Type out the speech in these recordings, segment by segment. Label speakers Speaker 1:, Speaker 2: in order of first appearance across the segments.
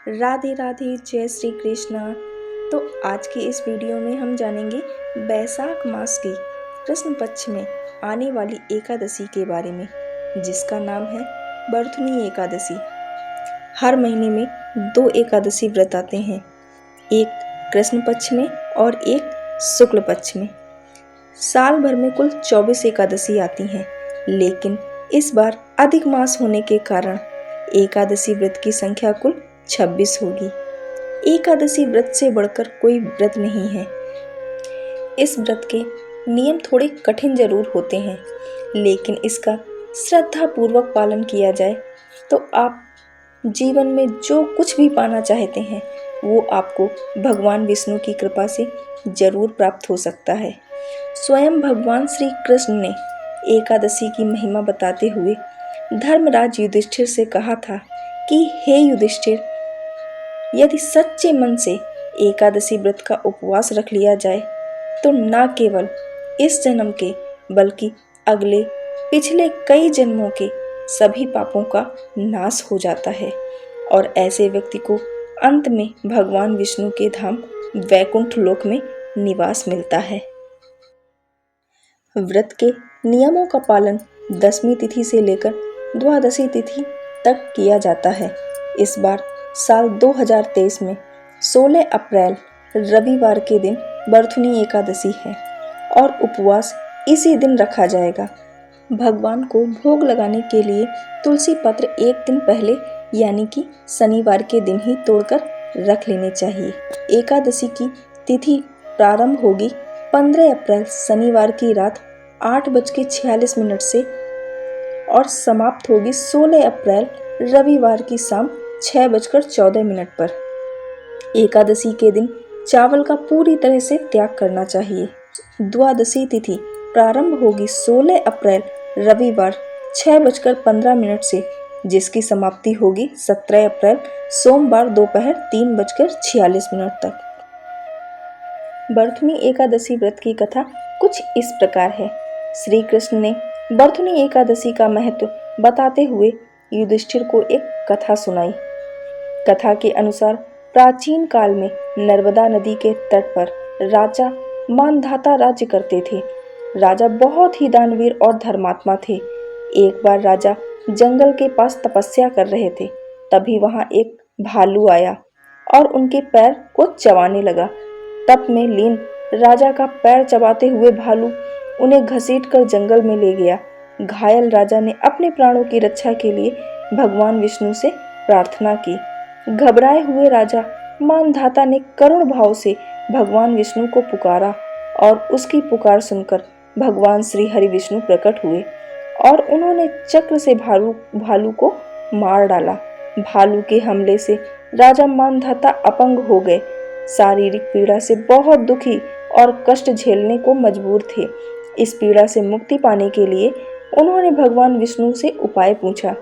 Speaker 1: राधे राधे, जय श्री कृष्णा। तो आज की इस वीडियो में हम जानेंगे बैसाख मास की कृष्ण पक्ष में आने वाली एकादशी के बारे में, जिसका नाम है बरथुनी एकादशी। हर महीने में 2 एकादशी व्रत आते हैं, एक कृष्ण पक्ष में और एक शुक्ल पक्ष में। साल भर में कुल 24 एकादशी आती हैं, लेकिन इस बार अधिक मास होने के कारण एकादशी व्रत की संख्या कुल 26 होगी। एकादशी व्रत से बढ़कर कोई व्रत नहीं है। इस व्रत के नियम थोड़े कठिन जरूर होते हैं, लेकिन इसका श्रद्धा पूर्वक पालन किया जाए तो आप जीवन में जो कुछ भी पाना चाहते हैं वो आपको भगवान विष्णु की कृपा से जरूर प्राप्त हो सकता है। स्वयं भगवान श्री कृष्ण ने एकादशी की महिमा बताते हुए धर्मराज युधिष्ठिर से कहा था कि हे युधिष्ठिर, यदि सच्चे मन से एकादशी व्रत का उपवास रख लिया जाए तो न केवल इस जन्म के बल्कि अगले पिछले कई जन्मों के सभी पापों का नाश हो जाता है और ऐसे व्यक्ति को अंत में भगवान विष्णु के धाम वैकुंठ लोक में निवास मिलता है। व्रत के नियमों का पालन 10वीं तिथि से लेकर द्वादशी तिथि तक किया जाता है। इस बार साल 2023 में 16 अप्रैल रविवार के दिन बरथुनी एकादशी है और उपवास इसी दिन रखा जाएगा। भगवान को भोग लगाने के लिए तुलसी पत्र एक दिन पहले यानी कि शनिवार के दिन ही तोड़कर रख लेने चाहिए। एकादशी की तिथि प्रारंभ होगी 15 अप्रैल शनिवार की रात 8:46 से और समाप्त होगी 16 अप्रैल रविवार की शाम 6:14 पर। एकादशी के दिन चावल का पूरी तरह से त्याग करना चाहिए। द्वादशी तिथि प्रारंभ होगी 16 अप्रैल रविवार 6:15 से, जिसकी समाप्ति होगी 17 अप्रैल सोमवार दोपहर 3:46 तक। बरथुनी एकादशी व्रत की कथा कुछ इस प्रकार है। श्री कृष्ण ने बरथुनी एकादशी का महत्व बताते हुए युधिष्ठिर को एक कथा सुनाई। कथा के अनुसार प्राचीन काल में नर्मदा नदी के तट पर राजा मानधाता राज्य करते थे। राजा बहुत ही दानवीर और धर्मात्मा थे। एक बार राजा जंगल के पास तपस्या कर रहे थे, तभी वहां एक भालू आया और उनके पैर को चबाने लगा। तप में लीन राजा का पैर चबाते हुए भालू उन्हें घसीटकर जंगल में ले गया। घायल राजा ने अपने प्राणों की रक्षा के लिए भगवान विष्णु से प्रार्थना की। घबराए हुए राजा मानधाता ने करुण भाव से भगवान विष्णु को पुकारा और उसकी पुकार सुनकर भगवान श्री हरि विष्णु प्रकट हुए और उन्होंने चक्र से भालू को मार डाला। भालू के हमले से राजा मानधाता अपंग हो गए। शारीरिक पीड़ा से बहुत दुखी और कष्ट झेलने को मजबूर थे। इस पीड़ा से मुक्ति पाने के लिए उन्होंने भगवान विष्णु से उपाय पूछा।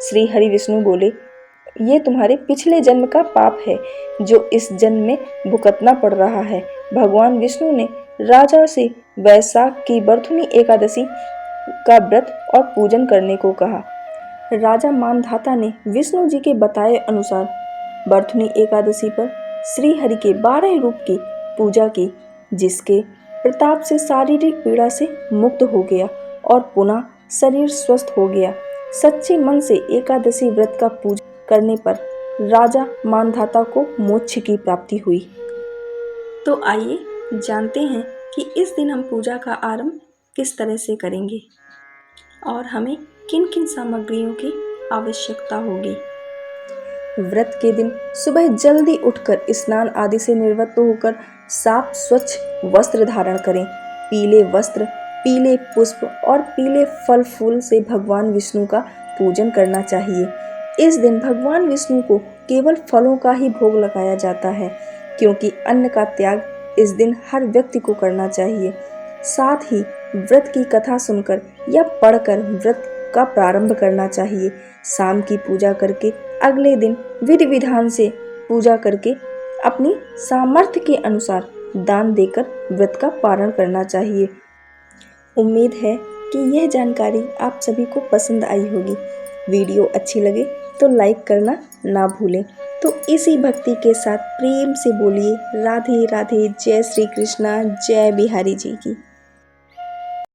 Speaker 1: श्री हरि विष्णु बोले, ये तुम्हारे पिछले जन्म का पाप है जो इस जन्म में भुगतना पड़ रहा है। भगवान विष्णु ने राजा से बैसाख की बरथुनी एकादशी का व्रत और पूजन करने को कहा। राजा मानधाता ने विष्णु जी के बताए अनुसार बरथुनी एकादशी पर श्री हरि के 12 रूप की पूजा की, जिसके प्रताप से शारीरिक पीड़ा से मुक्त हो गया और पुनः शरीर स्वस्थ हो गया। सच्चे मन से एकादशी व्रत का पूजन करने पर राजा मानधाता को मोक्ष की प्राप्ति हुई। तो आइए जानते हैं कि इस दिन हम पूजा का आरंभ किस तरह से करेंगे और हमें किन किन सामग्रियों की आवश्यकता होगी। व्रत के दिन सुबह जल्दी उठकर स्नान आदि से निवृत्त होकर साफ स्वच्छ वस्त्र धारण करें। पीले वस्त्र, पीले पुष्प और पीले फल फूल से भगवान विष्णु का पूजन करना चाहिए। इस दिन भगवान विष्णु को केवल फलों का ही भोग लगाया जाता है, क्योंकि अन्न का त्याग इस दिन हर व्यक्ति को करना चाहिए। साथ ही व्रत की कथा सुनकर या पढ़कर व्रत का प्रारंभ करना चाहिए। शाम की पूजा करके अगले दिन विधि विधान से पूजा करके अपनी सामर्थ्य के अनुसार दान देकर व्रत का पारण करना चाहिए। उम्मीद है कि यह जानकारी आप सभी को पसंद आई होगी। वीडियो अच्छी लगे तो लाइक करना ना भूलें। तो इसी भक्ति के साथ प्रेम से बोलिए राधे राधे, जय श्री कृष्णा, जय बिहारी जी की।